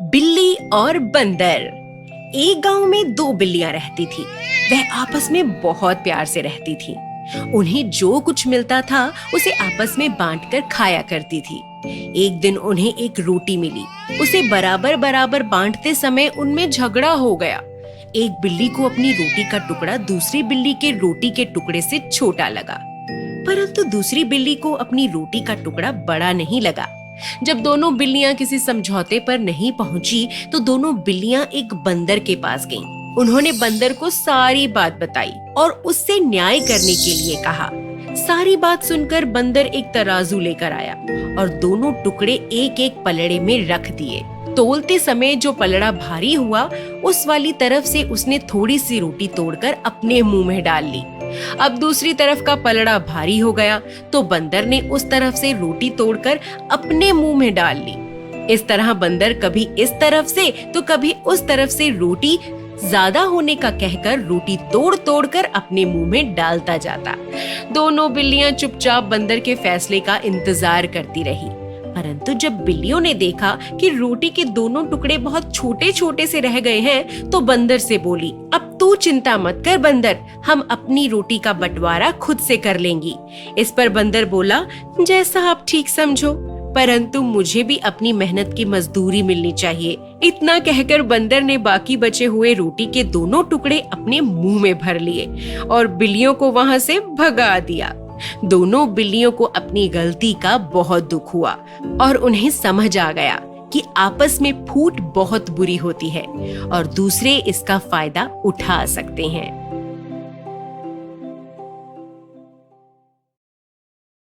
बिल्ली और बंदर। एक गांव में दो बिल्लियां रहती थी। वह आपस में बहुत प्यार से रहती थी। उन्हें जो कुछ मिलता था उसे आपस में बांटकर खाया करती थी। एक दिन उन्हें एक रोटी मिली। उसे बराबर बराबर बांटते समय उनमें झगड़ा हो गया। एक बिल्ली को अपनी रोटी का टुकड़ा दूसरी बिल्ली के रोटी के टुकड़े से छोटा लगा, परंतु दूसरी बिल्ली को अपनी रोटी का टुकड़ा बड़ा नहीं लगा। जब दोनों बिल्लियां किसी समझौते पर नहीं पहुंची तो दोनों बिल्लियां एक बंदर के पास गईं। उन्होंने बंदर को सारी बात बताई और उससे न्याय करने के लिए कहा। सारी बात सुनकर बंदर एक तराजू लेकर आया और दोनों टुकड़े एक एक पलड़े में रख दिए। तोलते समय जो पलड़ा भारी हुआ, उस वाली तरफ से उसने थोड़ी सी रोटी तोड़कर अपने मुंह में डाल ली। अब दूसरी तरफ का पलड़ा भारी हो गया तो बंदर ने उस तरफ से रोटी तोड़कर अपने मुंह में डाल ली। इस तरह बंदर कभी इस तरफ से तो कभी उस तरफ से रोटी ज्यादा होने का कहकर रोटी तोड़ तोड़ कर अपने मुंह में डालता जाता। दोनों बिल्लियां चुपचाप बंदर के फैसले का इंतजार करती रही, परंतु जब बिल्लियों ने देखा कि रोटी के दोनों टुकड़े बहुत छोटे छोटे से रह गए हैं तो बंदर से बोली, अब तू चिंता मत कर बंदर, हम अपनी रोटी का बंटवारा खुद से कर लेंगी। इस पर बंदर बोला, जैसा आप ठीक समझो, परंतु मुझे भी अपनी मेहनत की मजदूरी मिलनी चाहिए। इतना कहकर बंदर ने बाकी बचे हुए रोटी के दोनों टुकड़े अपने मुंह में भर लिए और बिल्लियों को वहां से भगा दिया। दोनों बिल्लियों को अपनी गलती का बहुत दुख हुआ और उन्हें समझ आ गया कि आपस में फूट बहुत बुरी होती है और दूसरे इसका फायदा उठा सकते हैं।